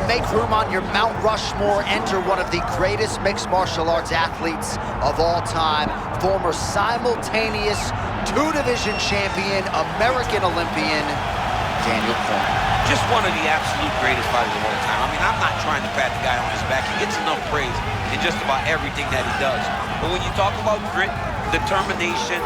make room on your Mount Rushmore. Enter one of the greatest mixed martial arts athletes of all time, former simultaneous two-division champion, American Olympian, Daniel Cormier. Just one of the absolute greatest fighters of all time. I mean, I'm not trying to pat the guy on his back. He gets enough praise in just about everything that he does. But when you talk about grit, determination,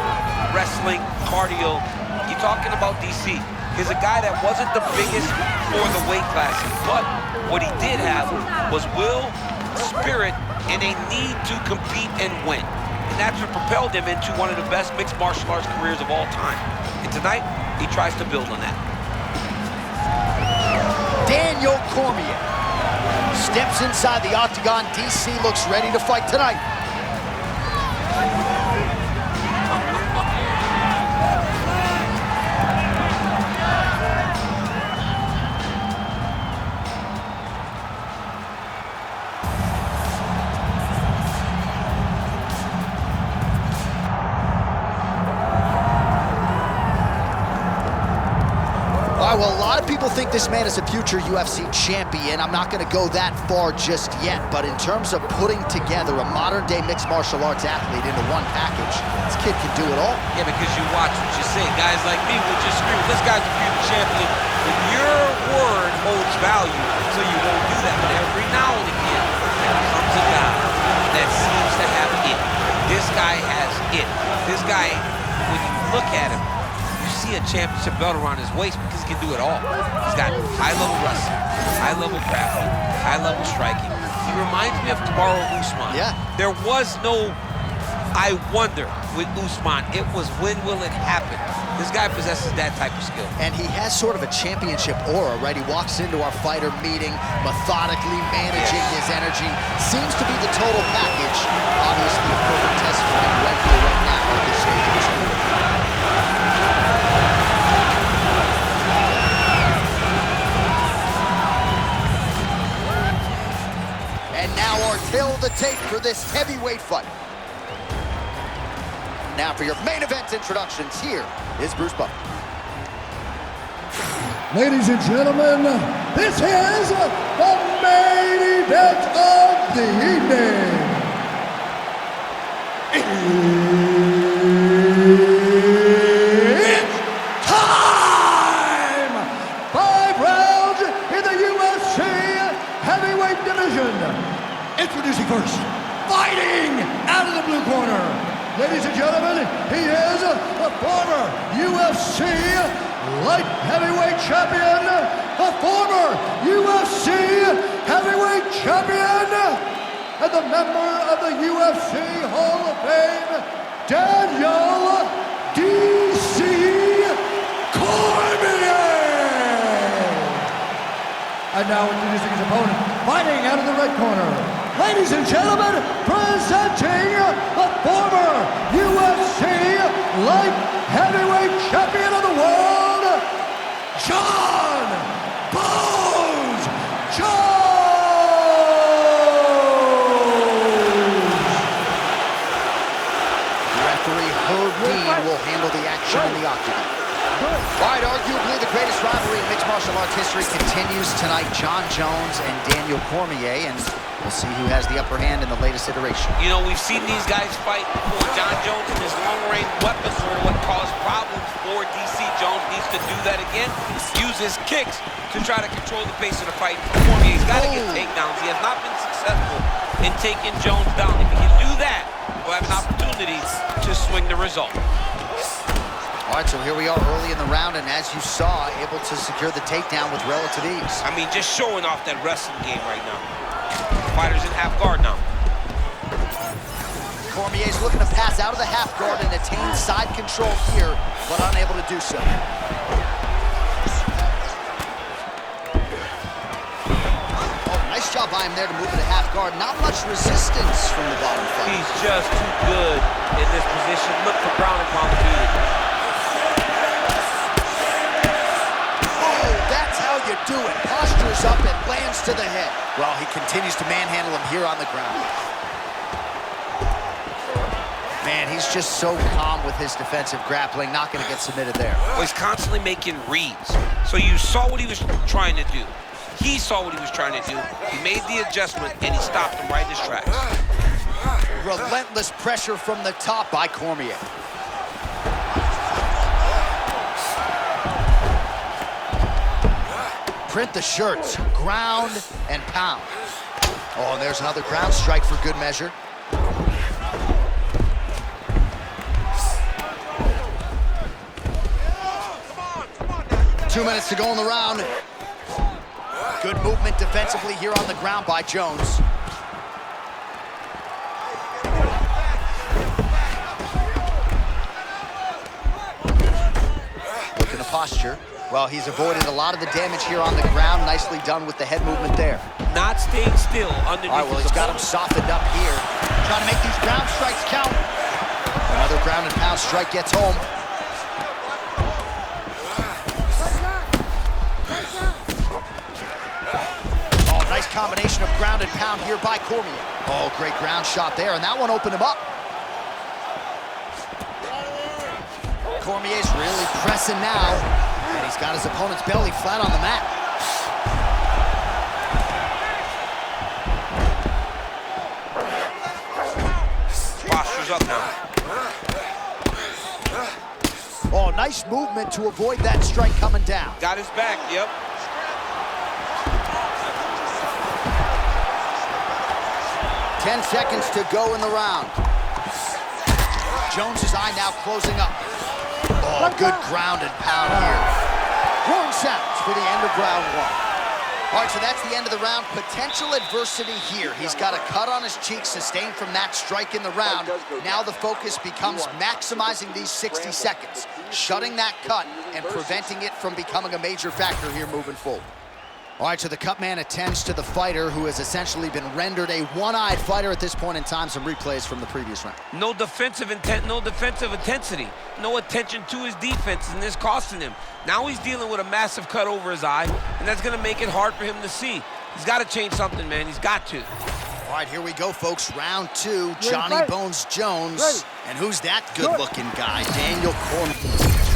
wrestling, cardio, you're talking about DC. He's a guy that wasn't the biggest for the weight classes, but what he did have was will, spirit, and a need to compete and win. And that's what propelled him into one of the best mixed martial arts careers of all time. And tonight, he tries to build on that. Daniel Cormier steps inside the octagon. DC looks ready to fight tonight. Well, a lot of people think this man is a future UFC champion. I'm not going to go that far just yet, but in terms of putting together a modern-day mixed martial arts athlete into one package, this kid can do it all. Yeah, because you watch what you say. Guys like me will just scream, this guy's a future champion. But your word holds value, so you won't do that. But every now and again, there comes a guy that seems to have it. This guy has it. This guy, when you look at him, see a championship belt around his waist because he can do it all. He's got high-level wrestling, high-level grappling, high-level striking. He reminds me of Kamaru Usman. Yeah. There was no I wonder with Usman. It was when will it happen? This guy possesses that type of skill. And he has sort of a championship aura, right? He walks into our fighter meeting, methodically managing his energy. Seems to be the total package. Obviously, a perfect test for him right here, right now at this stage of his career. And now our tail of the tape for this heavyweight fight. Now for your main event introductions, here is Bruce Buffer. Ladies and gentlemen, this is the main event of the evening. It's time! 5 rounds in the UFC heavyweight division. Introducing first, fighting out of the blue corner. Ladies and gentlemen, he is the former UFC light heavyweight champion, the former UFC heavyweight champion, and the member of the UFC Hall of Fame, Daniel DC Cormier. And now introducing his opponent, fighting out of the red corner. Ladies and gentlemen, presenting the former UFC light heavyweight champion of the world, John Bones Jones! Referee Herb Dean will handle the action in the octagon. All right, arguably the greatest rivalry in mixed martial arts history continues tonight. John Jones and Daniel Cormier, and we'll see who has the upper hand in the latest iteration. You know, we've seen these guys fight before. John Jones and his long-range weapons were what caused problems for DC. Jones needs to do that again. Use his kicks to try to control the pace of the fight. For Cormier, he's got to get takedowns. He has not been successful in taking Jones down. If he can do that, we'll have an opportunity to swing the result. All right, so here we are early in the round, and as you saw, able to secure the takedown with relative ease. I mean, just showing off that wrestling game right now. Fighter's in half guard now. Cormier's looking to pass out of the half guard and attain side control here, but unable to do so. Oh, nice job by him there to move into half guard. Not much resistance from the bottom fighter. He's just too good in this position. Look for ground and pound feed. You do it. Postures up and lands to the head. Well, he continues to manhandle him here on the ground. Man, he's just so calm with his defensive grappling. Not going to get submitted there. Well, he's constantly making reads. So you saw what he was trying to do. He saw what he was trying to do. He made the adjustment, and he stopped him right in his tracks. Relentless pressure from the top by Cormier. Print the shirts, ground and pound. Oh, and there's another ground strike for good measure. Two minutes to go in the round. Good movement defensively here on the ground by Jones. Look at the posture. Well, he's avoided a lot of the damage here on the ground. Nicely done with the head movement there. Not staying still underneath. All right, well, he's got him softened up here. Trying to make these ground strikes count. Another ground and pound strike gets home. Oh, nice combination of ground and pound here by Cormier. Oh, great ground shot there, and that one opened him up. Cormier's really pressing now, and he's got his opponent's belly flat on the mat. Posture's up now. Oh, nice movement to avoid that strike coming down. Got his back, yep. Ten seconds to go in the round. Jones's eye now closing up. Oh, good ground and pound here. Horn sounds for the end of round one. All right, so that's the end of the round. Potential adversity here. He's got a cut on his cheek sustained from that strike in the round. Now the focus becomes maximizing these 60 seconds, shutting that cut and preventing it from becoming a major factor here moving forward. All right, so the cut man attends to the fighter who has essentially been rendered a one-eyed fighter at this point in time. Some replays from the previous round. No defensive intent, no defensive intensity. No attention to his defense, and this costing him. Now he's dealing with a massive cut over his eye, and that's gonna make it hard for him to see. He's gotta change something, man, he's got to. All right, here we go, folks. Round two, Johnny Bones Jones. And who's that good-looking guy? Daniel Cormier.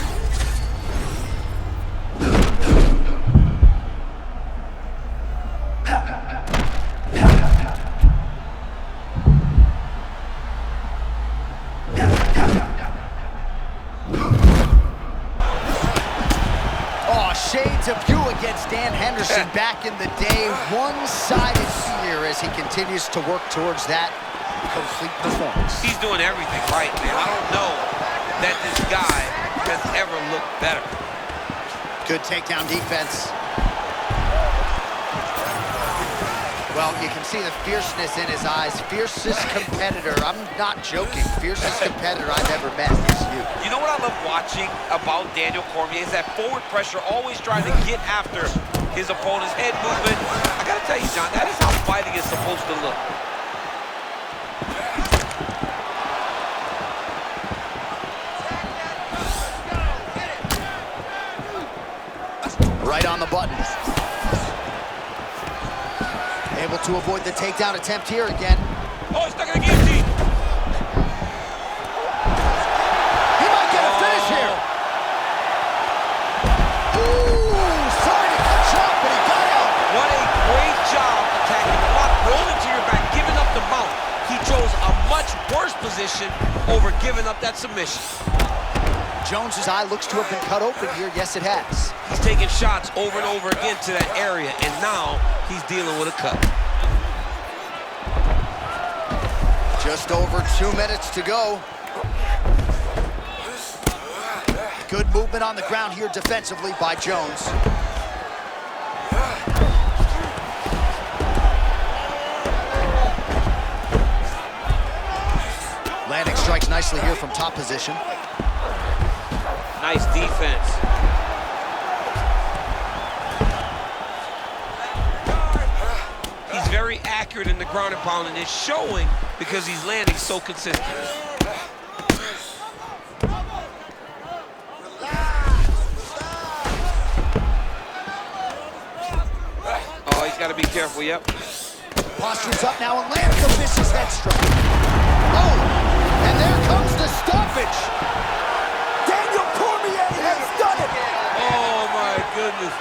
Shades of you against Dan Henderson back in the day. One-sided here as he continues to work towards that complete performance. He's doing everything right, man. I don't know that this guy has ever looked better. Good takedown defense. Well, you can see the fierceness in his eyes. Fiercest competitor. I'm not joking. Fiercest competitor I've ever met is you. You know what I love watching about Daniel Cormier is that forward pressure, always trying to get after his opponent's head movement. I gotta tell you, John, that is how fighting is supposed to look. Right on the button. Able to avoid the takedown attempt here again. Oh, he's stuck in the guillotine. He might get a finish here. Ooh, sorry to cut you off, but he got out. What a great job attacking the lock, rolling to your back, giving up the mount. He chose a much worse position over giving up that submission. Jones's eye looks to have been cut open here. Yes, it has. He's taking shots over and over again to that area, and now he's dealing with a cut. Just over 2 minutes to go. Good movement on the ground here defensively by Jones. Landing strikes nicely here from top position. Nice defense. He's very accurate in the ground and pound, and it's showing because he's landing so consistent. Oh, he's got to be careful, yep. Posture's up now and lands a vicious head strike. Oh, and there comes the stoppage. Daniel Cormier has done it. Oh, my goodness.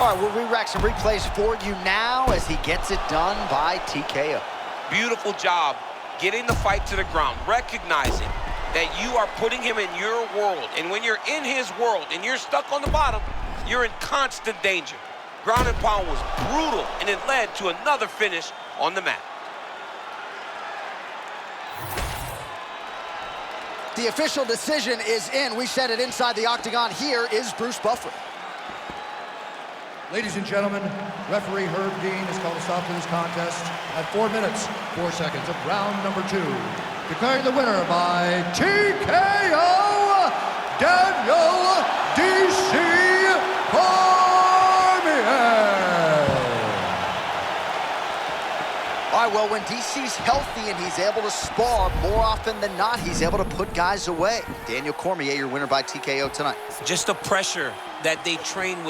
All right, we'll re-rack some replays for you now as he gets it done by TKO. Beautiful job getting the fight to the ground, recognizing that you are putting him in your world. And when you're in his world and you're stuck on the bottom, you're in constant danger. Ground and pound was brutal, and it led to another finish on the mat. The official decision is in. We said it inside the octagon. Here is Bruce Buffer. Ladies and gentlemen, referee Herb Dean has called a stop to this contest at 4 minutes, 4 seconds of round number 2. Declaring the winner by TKO, Daniel D.C. Cormier. All right, well, when DC's healthy and he's able to spar, more often than not, he's able to put guys away. Daniel Cormier, your winner by TKO tonight. Just the pressure that they train with.